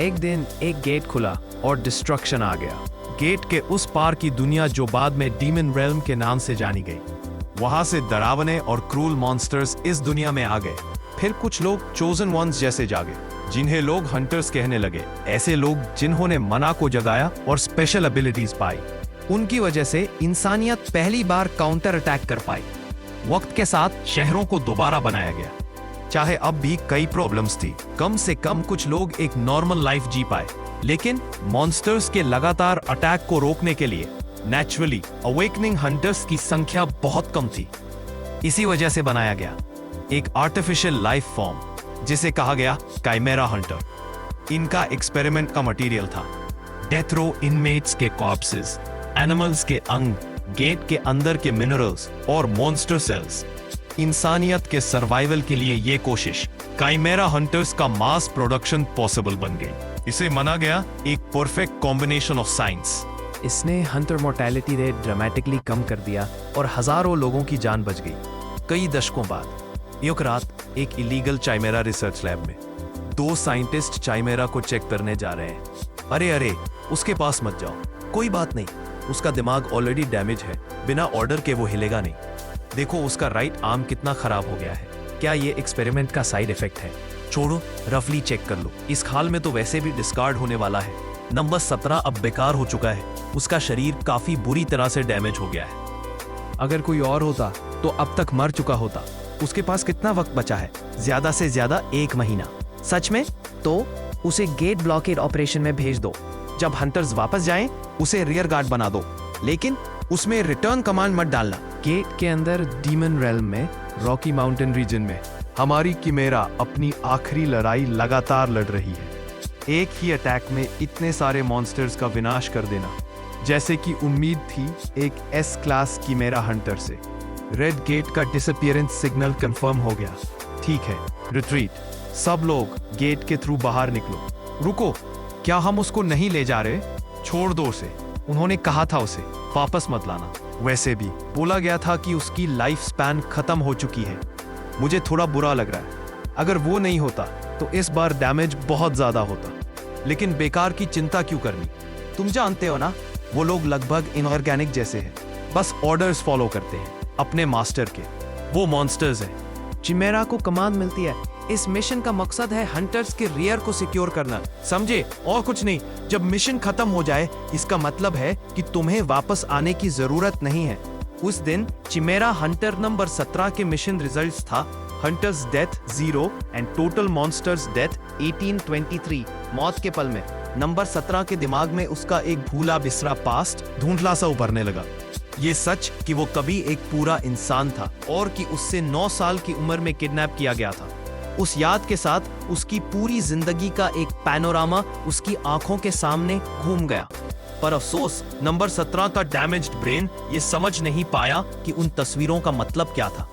एक दिन एक गेट खुला और डिस्ट्रक्शन आ गया। गेट के उस पार की दुनिया जो बाद में डीमन रेल्म के नाम से जानी गई। वहां से डरावने और क्रूल मॉन्स्टर्स इस दुनिया में आ गए। फिर कुछ लोग चोजन वंस जैसे जागे, जिन्हें लोग हंटर्स कहने लगे। ऐसे लोग जिन्होंने मना को जगाया और स्पेशल एबिलिटीज पाई। उनकी वजह से इंसानियत पहली बार काउंटर अटैक कर पाई। वक्त के साथ शहरों को दोबारा बनाया गया। चाहे अब भी कई प्रॉब्लम्स थी, कम से कम कुछ लोग एक नॉर्मल लाइफ जी पाए। लेकिन मॉन्स्टर्स के लगातार अटैक को रोकने के लिए नेचुरली अवेकनिंग हंटर्स की संख्या बहुत कम थी। इसी वजह से बनाया गया एक आर्टिफिशियल लाइफ फॉर्म जिसे कहा गया काइमेरा हंटर। इनका एक्सपेरिमेंट का मटेरियल था डेथ रो इनमेट्स के कॉर्प्सेस, एनिमल्स के अंग, गेट के अंदर के मिनरल्स और मॉन्स्टर सेल्स। इंसानियत के सर्वाइवल के लिए ये कोशिश काइमेरा हंटर्स का मास प्रोडक्शन पॉसिबल बन गई। इसे माना गया एक परफेक्ट कॉम्बिनेशन ऑफ साइंस। इसने हंटर मोर्टेलिटी रेट ड्रामेटिकली कम कर दिया और हजारों लोगों की जान बच गई। कई दशकों बाद एक रात एक इलीगल चाइमेरा रिसर्च लैब में 2 साइंटिस्ट चाइमेरा को चेक करने जा रहे हैं। अरे उसके पास मत जाओ, कोई बात नहीं, उसका दिमाग ऑलरेडी डैमेज है, बिना ऑर्डर के वो हिलेगा नहीं। देखो उसका राइट आर्म कितना खराब हो गया है, क्या ये एक्सपेरिमेंट का साइड इफेक्ट है? छोड़ो, रफली चेक कर लो, इस खाल में तो वैसे भी डिस्कार्ड होने वाला है। नंबर 17 अब बेकार हो चुका है, उसका शरीर काफी बुरी तरह से डैमेज हो गया है। अगर कोई और होता तो अब तक मर चुका होता। उसके पास कितना वक्त बचा है? ज्यादा से ज्यादा 1 महीना। सच में? तो उसे गेट ब्लॉकेड ऑपरेशन में भेज दो। जब हंटर्स वापस जाएं, उसे रियर गार्ड बना दो, लेकिन उसमें रिटर्न कमांड मत डालना। गेट के अंदर डीमन रेल्म में रॉकी माउंटेन रीजन में हमारी किमेरा अपनी आखिरी लड़ाई लगातार लड़ रही है। एक ही अटैक में इतने सारे मॉन्स्टर्स का विनाश कर देना, जैसे कि उम्मीद थी एक S क्लास किमेरा हंटर से। रेड गेट का डिसअपीयरेंस सिग्नल कंफर्म हो गया। ठीक है, रिट्रीट। सब लोग गेट के थ्रू बाहर निकलो। रुको, क्या हम उसको नहीं ले जा रहे? छोड़ दो उसे। उन्होंने कहा था उसे वापस मत लाना। वैसे भी बोला गया था कि उसकी लाइफ स्पैन खत्म हो चुकी है। मुझे थोड़ा बुरा लग रहा है। अगर वो नहीं होता तो इस बार डैमेज बहुत ज्यादा होता। लेकिन बेकार की चिंता क्यों करनी? तुम जानते हो ना, वो लोग लगभग इनऑर्गेनिक जैसे हैं, बस ऑर्डर्स फॉलो करते हैं अपने मास्टर के। वो मॉन्स्टर्स हैं। चिमेरा को कमांड मिलती है। इस मिशन का मकसद है हंटर्स के रियर को सिक्योर करना, समझे? और कुछ नहीं। जब मिशन खत्म हो जाए, इसका मतलब है कि तुम्हें वापस आने की जरूरत नहीं है। उस दिन चिमेरा हंटर नंबर 17 के मिशन रिजल्ट्स था hunters death 0 and total monsters death 1823। मौत के पल में नंबर 17 के दिमाग में उसका एक भूला बिसरा पास्ट धुंधला सा उभरने लगा। ये सच कि वो कभी एक पूरा इंसान था और कि उससे 9 साल की उम्र में किडनैप किया गया था। उस याद के साथ उसकी पूरी जिंदगी का एक पैनोरामा उसकी आंखों के सामने घूम गया। पर अफसोस, नंबर 17 का डैमेज्ड ब्रेन ये समझ नहीं पाया कि उन तस्वीरों का मतलब क्या था।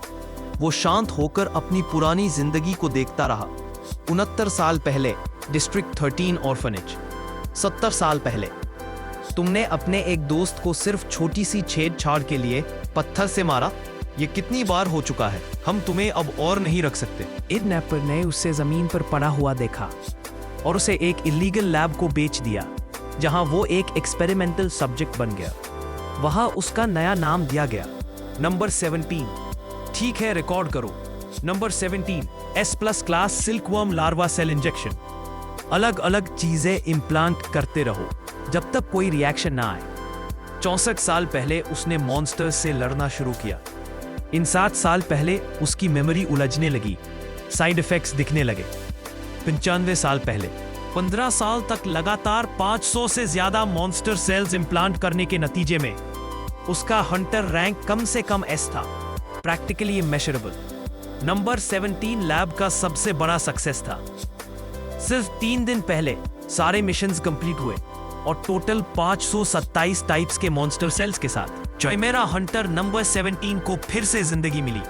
वो शांत होकर अपनी पुरानी जिंदगी को देखता रहा। 69 साल पहले डिस्ट्रिक्ट 13 ऑर्फनेज। 70 साल पहले तुमने अपने एक दोस्त को सिर्फ छोटी सी छेड़छाड़ के लिए पत्थर से मारा। ये कितनी बार हो चुका है, हम तुम्हें अब और नहीं रख सकते। किडनैपर ने उसे जमीन पर पड़ा हुआ देखा और उसे एक इलीगल लैब को बेच दिया, जहां वो एक एक्सपेरिमेंटल सब्जेक्ट बन गया। वहां उसका नया नाम दिया गया, नंबर 17। ठीक है, रिकॉर्ड करो। Number 17 S+ class silkworm larva cell injection. अलग अलग चीजें इम्प्लांट करते रहो जब तक कोई रिएक्शन ना आए। 64 साल पहले उसने मॉन्स्टर्स से लड़ना शुरू किया। इन 7 साल पहले उसकी मेमोरी उलझने लगी, साइड इफेक्ट्स दिखने लगे। 95 साल पहले 15 साल तक लगातार 500 से ज्यादा मॉन्स्टर सेल्स इम्प्लांट करने के नतीजे में उसका हंटर रैंक कम से कम S था, प्रैक्टिकली इमेशरेबल। नंबर 17 लैब का सबसे बड़ा सक्सेस था। सिर्फ 3 दिन पहले सारे मिशंस कंप्लीट हुए और टोटल 527 टाइप्स के मॉन्स्टर सेल्स के साथ चिमेरा हंटर नंबर 17 को फिर से जिंदगी मिली।